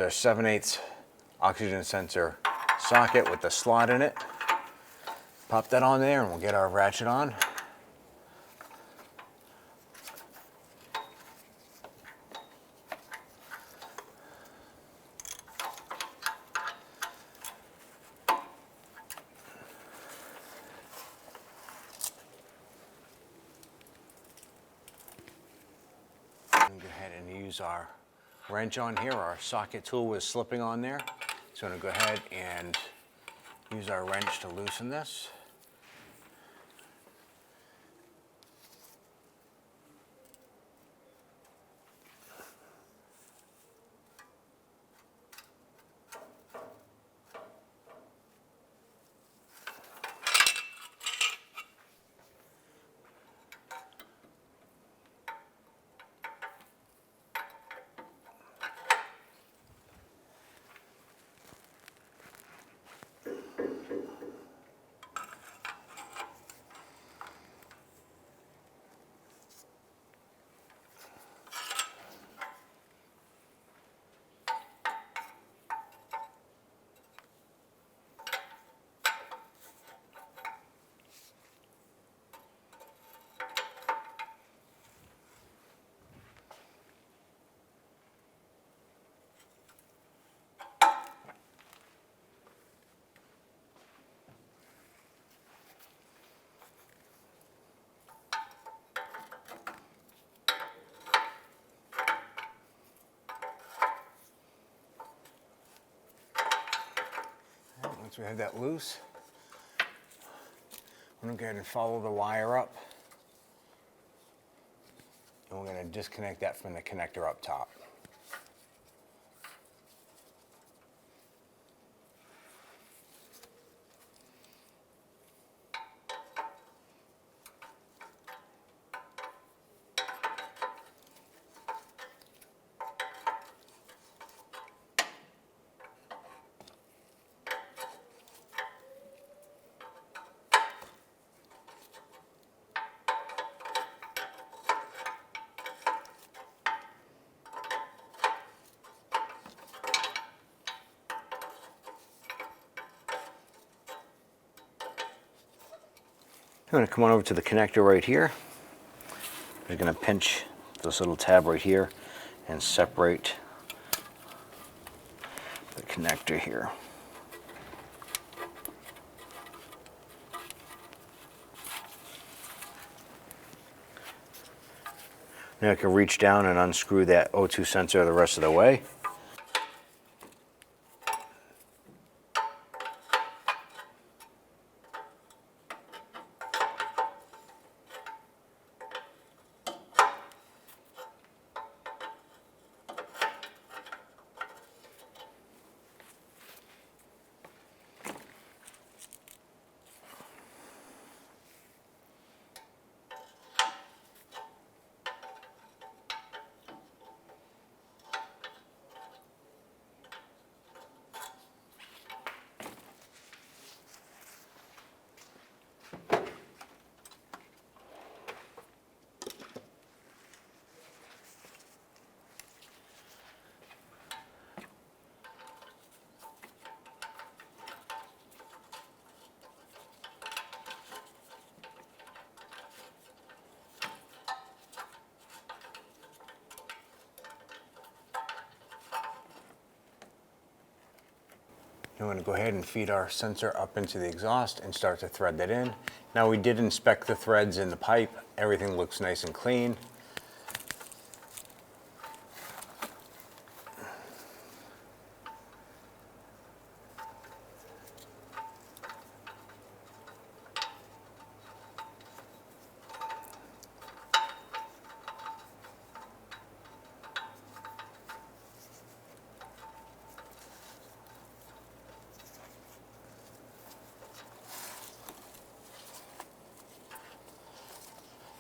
our 7/8 oxygen sensor socket with the slot in it. Pop that on there and we'll get our ratchet on. Go ahead and use our wrench on here. Our socket tool was slipping on there. So I'm going to go ahead and use our wrench to loosen this. Once we have that loose, we're going to go ahead and follow the wire up. And we're going to disconnect that from the connector up top. I'm going to come on over to the connector right here. I'm going to pinch this little tab right here and separate the connector here. Now I can reach down and unscrew that O2 sensor the rest of the way. I'm going to go ahead and feed our sensor up into the exhaust and start to thread that in. Now we did inspect the threads in the pipe. Everything looks nice and clean.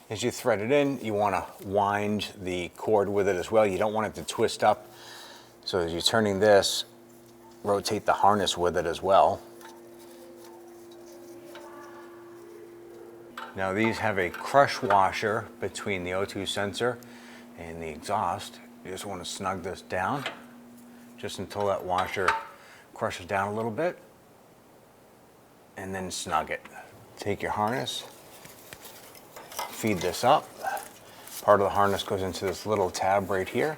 As you thread it in, you want to wind the cord with it as well. You don't want it to twist up. So as you're turning this, rotate the harness with it as well. Now these have a crush washer between the O2 sensor and the exhaust. You just want to snug this down just until that washer crushes down a little bit, and then snug it. Take your harness, feed this up. Part of the harness goes into this little tab right here.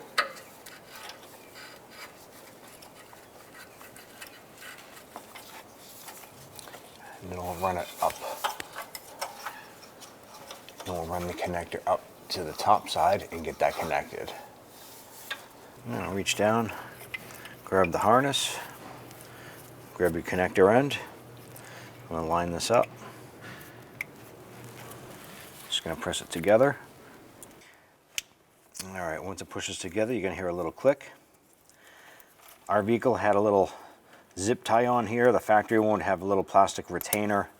And then we'll run it up. And we'll run the connector up to the top side and get that connected. And I'll reach down, grab the harness, grab your connector end. I'm going to line this up. Just going to press it together. All right, once it pushes together, you're going to hear a little click. Our vehicle had a little zip tie on here. The factory one have a little plastic retainer.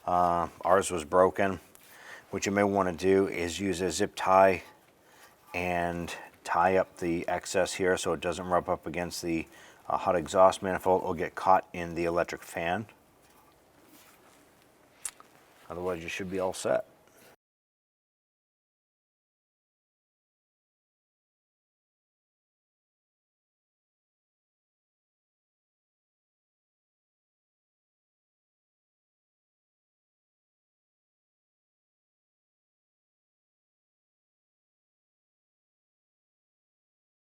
Ours was broken. What you may want to do is use a zip tie and tie up the excess here so it doesn't rub up against the hot exhaust manifold or get caught in the electric fan. Otherwise, you should be all set.